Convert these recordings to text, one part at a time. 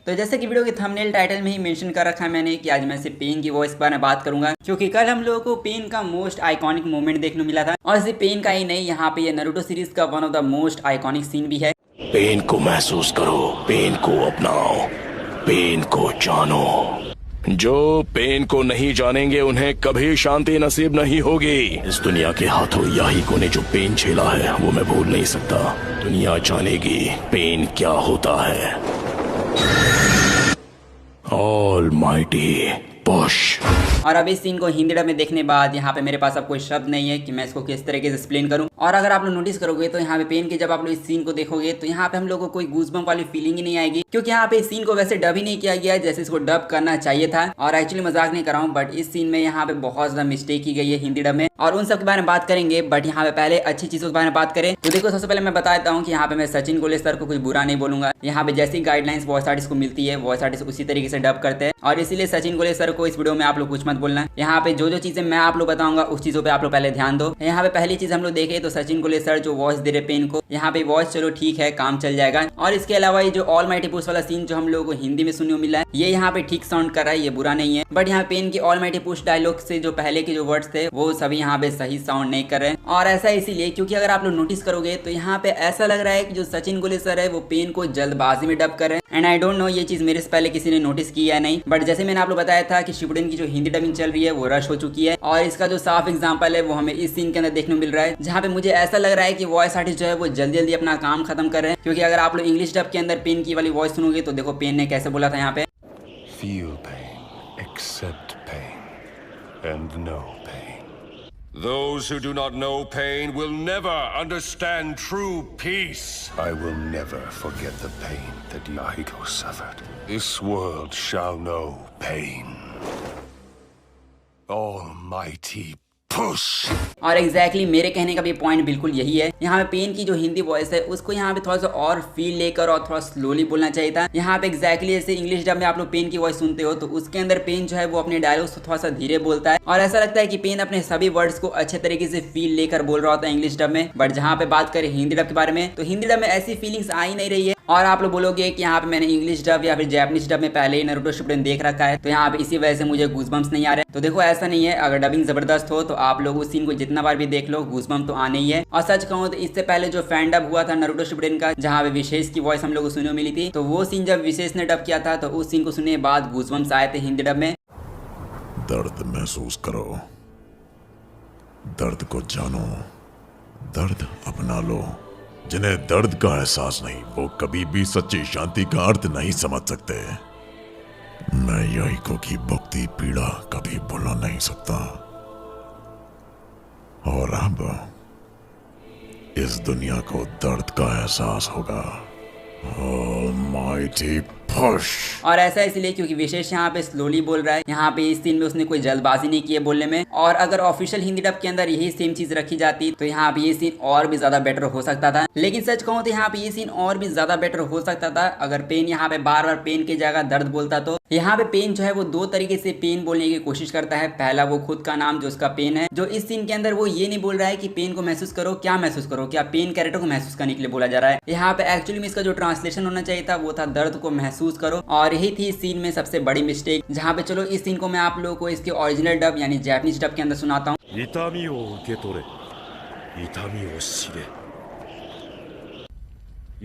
तो जैसे कि वीडियो के थंबनेल टाइटल में ही मेंशन कर रखा है मैंने कि आज मैं सिर्फ पेन की वॉइस के बारे में बात करूंगा, क्योंकि कल हम लोगों को पेन का मोस्ट आइकॉनिक मोमेंट देखने को मिला था। और सिर्फ पेन का ही नहीं, यहाँ पे ये नारुतो सीरीज का one of the most iconic scene भी है। पेन को महसूस करो, पेन को अपनाओ, पेन को जानो। जो पेन को नहीं जानेंगे उन्हें कभी शांति नसीब नहीं होगी। इस दुनिया के हाथों याहिको ने जो पेन झेला है वो मैं भूल नहीं सकता। दुनिया जानेगी पेन क्या होता है। Almighty push. और अब इस सीन को हिंदी डब में देखने बाद यहाँ पे मेरे पास अब कोई शब्द नहीं है कि मैं इसको किस तरीके से एक्सप्लेन करूँ। और अगर आप लोग नोटिस करोगे तो यहाँ पे पेन के जब आप लोग इस सीन को देखोगे तो यहाँ पे हम लोगों को कोई गूज़बम्प वाली फीलिंग ही नहीं आएगी, क्योंकि यहाँ पे इस सीन को वैसे डब ही नहीं किया गया है जैसे इसको डब करना चाहिए था। और एक्चुअली मजाक नहीं कर रहा हूँ, बट इस सीन में यहाँ पे बहुत ज्यादा मिस्टेक की गई है हिंदी डब में, और उन सब के बारे में बात करेंगे। बट यहाँ पे पहले अच्छी चीजों के बारे में बात करें तो देखो, सबसे पहले मैं बता देता हूँ कि यहाँ पे मैं सचिन गोले सर को कुछ बुरा नहीं बोलूंगा। यहाँ पे जैसी गाइडलाइंस वॉइस आर्टिस्ट को मिलती है, वॉइस आर्टिस्ट उसी तरीके से डब करते हैं, और इसीलिए सचिन गोले सर को इस वीडियो में आप लोग कुछ मत बोलना। यहाँ पे जो चीजें मैं आप लोग बताऊंगा उस चीजों पे आप लोग पहले ध्यान दो। यहाँ पे पहली चीज हम लोग देखें तो सचिन गोले सर जो वॉइस दे रहे पेन को, यहाँ पे वॉइस चलो ठीक है, काम चल जाएगा। और इसके अलावा ये जो ऑलमाइटी पुश वाला सीन जो हम लोगों को हिंदी में सुनने को मिला है, ये यहाँ पे ठीक साउंड कर रहा है, ये बुरा नहीं है। बट यहाँ पेन की ऑलमाइटी पुश डायलॉग से जो पहले के जो वर्ड्स थे वो सभी यहाँ पे सही साउंड नहीं कर रहे हैं। और ऐसा इसीलिए क्योंकि अगर आप लोग नोटिस करोगे तो यहाँ पे ऐसा लग रहा है कि जो सचिन गोले सर है वो पेन को जल्दबाजी में डब कर रहे हैं। एंड आई डोंट नो ये चीज मेरे से पहले किसी ने नोटिस किया है नहीं, बट जैसे मैंने आप लोग बताया था कि शिपुडेन की जो हिंदी डबिंग चल रही है वो रश हो चुकी है। और इसका जो साफ एग्जांपल है वो हमें इस सीन के अंदर देखने को मिल रहा है, जहाँ पे मुझे ऐसा लग रहा है कि वॉइस आर्टिस्ट जो है वो जल्दी जल्दी अपना काम खत्म कर रहे हैं। क्योंकि अगर आप लोग इंग्लिश डब के अंदर पेन की वाली वॉइस सुनोगे तो देखो पेन ने कैसे बोला था यहाँ पे, Feel pain, accept pain, and know pain. Those who do not know pain will never understand true peace. I will never forget the pain that Yahiko suffered. This world shall know pain. Almighty push. और exactly मेरे कहने का भी point बिल्कुल यही है। यहाँ पे पेन की जो हिंदी वॉइस है उसको यहाँ पे थोड़ा सा और फील लेकर और थोड़ा स्लोली बोलना चाहिए था। यहाँ पे एग्जैक्टली जैसे इंग्लिश डब में आप लोग पेन की वॉइस सुनते हो तो उसके अंदर पेन जो है वो अपने डायलॉग्स को थोड़ा सा धीरे बोलता है, और ऐसा लगता है कि पेन अपने सभी वर्ड्स को अच्छे तरीके से फील लेकर बोल रहा होता है इंग्लिश डब में। बट जहाँ पे बात करें हिंदी डब के बारे में तो हिंदी डब में ऐसी फीलिंग्स आ ही नहीं रही है। और आप लोग बोलोगे कि यहाँ पे मैंने इंग्लिश डब या फिर जैपनीज डब में पहले ही नारुतो शिपुडेन देख रखा है तो यहाँ पे इसी वजह से मुझे गूज़बम्प्स नहीं आ रहे। तो देखो ऐसा नहीं है, अगर डबिंग जबरदस्त हो तो आप लोग उस सीन को जितना बार भी देख लो गूज़बम्प तो आने ही है। और सच कहूँ तो इससे पहले जो फैन डब हुआ था नारुतो शिपुडेन का, जहाँ पे विशेष की वॉइस हम लोग को सुनने को मिली थी, तो वो सीन जब विशेष ने डब किया था तो उस सीन को सुनने के बाद गूज़बम्प्स आए थे हिंदी डब में। दर्द महसूस करो, दर्द को जानो, दर्द अपना लो। जिन्हें दर्द का एहसास नहीं वो कभी भी सच्ची शांति का अर्थ नहीं समझ सकते। मैं याहिको की भक्ति पीड़ा कभी भुला नहीं सकता। और अब इस दुनिया को दर्द का एहसास होगा। Almighty push. और ऐसा इसलिए क्योंकि विशेष यहाँ पे स्लोली बोल रहा है। यहाँ पे इस सीन में उसने कोई जल्दबाजी नहीं की है बोलने में। और अगर ऑफिशियल हिंदी डब के अंदर यही सेम चीज रखी जाती तो यहाँ पे ये सीन और भी ज्यादा बेटर हो सकता था। लेकिन सच कहूँ तो यहाँ पे ये सीन और भी ज्यादा बेटर हो सकता था अगर पेन यहाँ पे बार बार पेन की जगह दर्द बोलता। तो यहाँ पे पेन जो है वो दो तरीके से पेन बोलने की कोशिश करता है। पहला वो खुद का नाम जो उसका पेन है, जो इस सीन के अंदर वो ये नहीं बोल रहा है कि पेन को महसूस करो, क्या महसूस करो, क्या पेन कैरेक्टर को महसूस करने के लिए बोला जा रहा है। यहाँ पे एक्चुअली में इसका जो ट्रांसलेशन होना चाहिए था वो था दर्द को महसूस करो। और यही थी इस सीन में सबसे बड़ी मिस्टेक। जहाँ पे चलो इस सीन को मैं आप लोगों को इसके ओरिजिनल डब यानी जैपनीज डब के अंदर सुनाता हूँ। 痛みを受け取れ、痛みを知れ。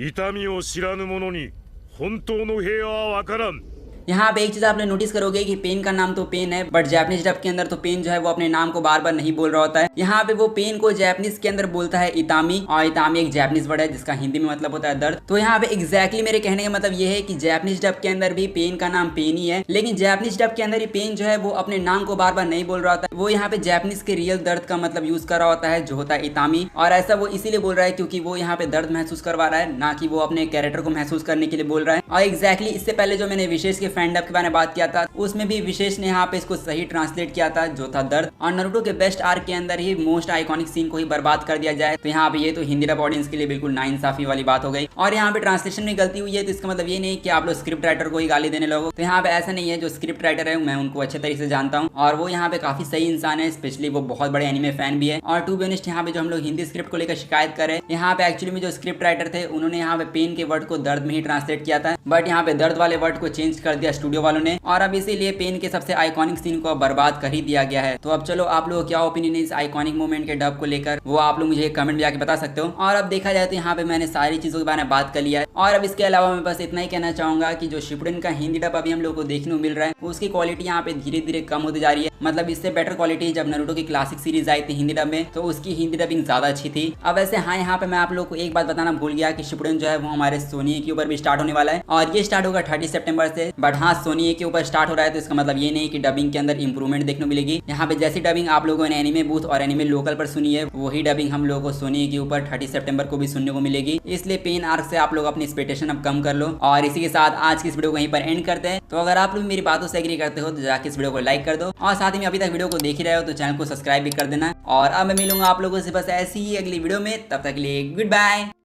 痛みを知らぬ者に本当の平和はわからん。 यहाँ पे एक चीज आपने नोटिस करोगे कि पेन का नाम तो पेन है, बट जैपनीज डब के अंदर तो पेन जो है वो अपने नाम को बार बार नहीं बोल रहा होता है। यहाँ पे वो पेन को जैपनीज के अंदर बोलता है इतामी, और इतामी एक जैपनीज वर्ड है जिसका हिंदी में मतलब होता है दर्द। तो यहाँ पे एग्जैक्टली मेरे कहने का मतलब ये है कि जैपनीज डब के अंदर भी पेन का नाम पेन ही है, लेकिन जैपनीज डब के अंदर ही पेन जो है वो अपने नाम को बार बार नहीं बोल रहा होता है। वो यहाँ पे जैपनीज के रियल दर्द का मतलब यूज कर रहा होता है जो होता है इतामी। और ऐसा वो इसीलिए बोल रहा है क्योंकि वो यहाँ पे दर्द महसूस करवा रहा है, ना कि वो अपने कैरेक्टर को महसूस करने के लिए बोल रहा है। और एग्जैक्टली इससे पहले जो मैंने विशेष के फैंडम के बारे में बात किया था, उसमें भी विशेष ने यहाँ पे इसको सही ट्रांसलेट किया था, जो था दर्द। और नारुतो के बेस्ट आर्क के अंदर ही मोस्ट आइकॉनिक सीन को ही बर्बाद कर दिया जाए, तो यहाँ पे ये तो हिंदी डब ऑडियंस के लिए बिल्कुल नाइंसाफी वाली बात हो गई। और यहाँ पे ट्रांसलेशन में गलती हुई है, तो इसका मतलब ये नहीं कि आप लोग स्क्रिप्ट राइटर को ही गाली देने लगो। तो यहाँ पे ऐसा नहीं है, जो स्क्रिप्ट राइटर है मैं उनको अच्छे तरीके से जानता हूँ और वो यहाँ पे काफी सही इंसान है, स्पेशली वो बहुत बड़े एनिमे फैन भी है। और टू बी ऑनेस्ट यहाँ पे जो हम लोग हिंदी स्क्रिप्ट को लेकर शिकायत करें, यहाँ पे एक्चुअली में जो स्क्रिप्ट राइटर थे उन्होंने यहाँ पे पेन के वर्ड को दर्द में ही ट्रांसलेट किया था, बट यहाँ पे दर्द वाले वर्ड को चेंज कर दिया स्टूडियो वालों ने, और अब इसीलिए पेन के सबसे आइकॉनिक सीन को बर्बाद कर ही दिया गया है। तो अब चलो आप लोग क्या ओपिनियन है इस आइकॉनिक मोमेंट के डब को लेकर, वो आप लोग मुझे कमेंट में जाके बता सकते हो। और अब देखा जाए तो यहाँ पे मैंने सारी चीजों के बारे में बात कर लिया है, और अब इसके अलावा मैं बस इतना ही कहना चाहूंगा कि जो शिपुडेन का हिंदी डब अभी हम लोग को देखने को मिल रहा है, उसकी क्वालिटी यहाँ पे धीरे धीरे कम होती जा रही है। मतलब इससे बेटर क्वालिटी जब नारुतो की क्लासिक सीरीज आई थी हिंदी डब में, तो उसकी हिंदी डबिंग ज्यादा अच्छी थी। अब वैसे हाँ, यहाँ पे मैं आप लोग को एक बात बताना भूल गया कि शिपुडेन जो है वो हमारे सोनी के ऊपर भी स्टार्ट होने वाला है, और ये स्टार्ट होगा 30 सितंबर से। बट हाँ, सोनी के ऊपर स्टार्ट हो रहा है, तो इसका मतलब ये नहीं कि डबिंग के अंदर इंप्रूवमेंट देखने को मिलेगी। यहाँ पे जैसी डबिंग आप लोगों ने एनिमे बूथ और एनिमे लोकल पर सुनी है, वही डबिंग हम लोगों को सोनी के ऊपर 30 सितंबर को भी सुनने को मिलेगी। इसलिए पेन आर्क से आप लोग अपनी एक्सपेक्टेशन अब कम कर लो। और इसी के साथ आज की इस वीडियो को यहीं पर एंड करते हैं। तो अगर आप लोग मेरी बातों से एग्री करते हो तो जाके इस वीडियो को लाइक कर दो, और साथ ही में अभी तक वीडियो को देख ही रहे हो तो चैनल को सब्सक्राइब भी कर देना। और अब मैं मिलूंगा आप लोगों से बस ऐसी ही अगली वीडियो में, तब तक के लिए गुड बाय।